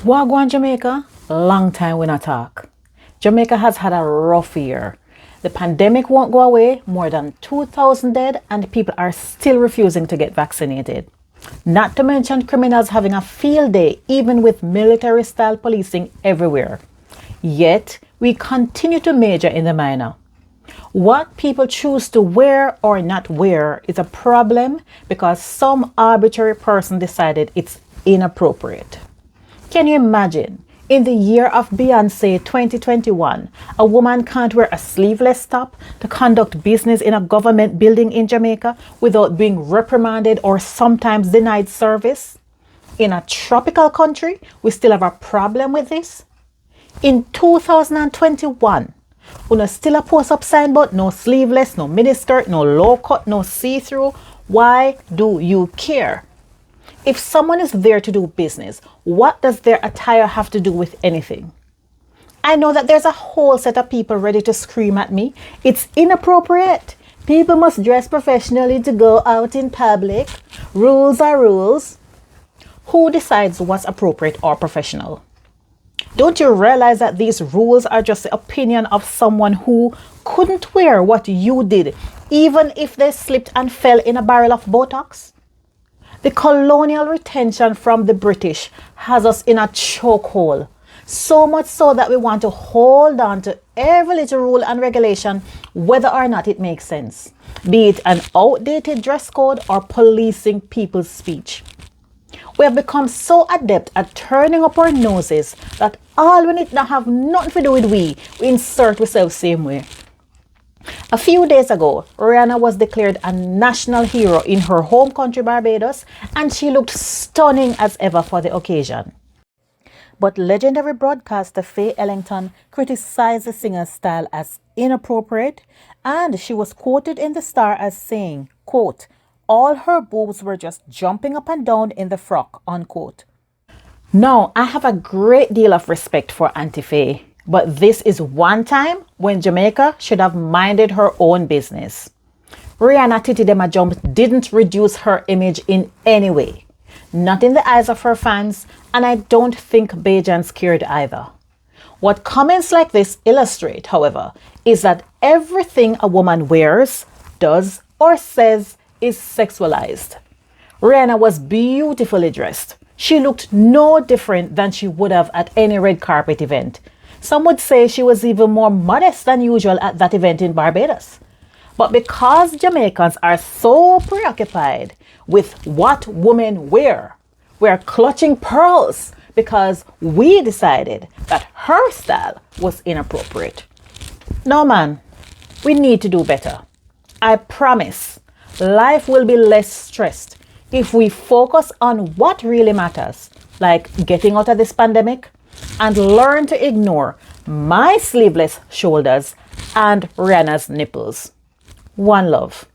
Wagwan Jamaica, long time we not talk. Jamaica has had a rough year. The pandemic won't go away, more than 2,000 dead, and people are still refusing to get vaccinated. Not to mention criminals having a field day, even with military-style policing everywhere. Yet, we continue to major in the minor. What people choose to wear or not wear is a problem because some arbitrary person decided it's inappropriate. Can you imagine? In the year of Beyonce 2021, a woman can't wear a sleeveless top to conduct business in a government building in Jamaica without being reprimanded or sometimes denied service? In a tropical country, we still have a problem with this? In 2021, una still a post up sign but no sleeveless, no miniskirt, no low cut, no see-through. Why do you care? If someone is there to do business, what does their attire have to do with anything? I know that there's a whole set of people ready to scream at me. It's inappropriate. People must dress professionally to go out in public. Rules are rules. Who decides what's appropriate or professional? Don't you realize that these rules are just the opinion of someone who couldn't wear what you did, even if they slipped and fell in a barrel of Botox? The colonial retention from the British has us in a chokehold, so much so that we want to hold on to every little rule and regulation, whether or not it makes sense, be it an outdated dress code or policing people's speech. We have become so adept at turning up our noses that all when it not have nothing to do with we insert ourselves same way. A few days ago, Rihanna was declared a national hero in her home country Barbados, and she looked stunning as ever for the occasion. But legendary broadcaster Faye Ellington criticized the singer's style as inappropriate, and she was quoted in the Star as saying, quote, "All her boobs were just jumping up and down in the frock," unquote. Now, I have a great deal of respect for Auntie Faye, but this is one time when Jamaica should have minded her own business. Rihanna Titty Dema Jump didn't reduce her image in any way, not in the eyes of her fans, and I don't think Bajans cared either. What comments like this illustrate, however, is that everything a woman wears, does, or says is sexualized. Rihanna was beautifully dressed. She looked no different than she would have at any red carpet event. Some would say she was even more modest than usual at that event in Barbados. But because Jamaicans are so preoccupied with what women wear, we're clutching pearls because we decided that her style was inappropriate. No, man, we need to do better. I promise life will be less stressed if we focus on what really matters, like getting out of this pandemic, and learn to ignore my sleeveless shoulders and Rihanna's nipples. One love.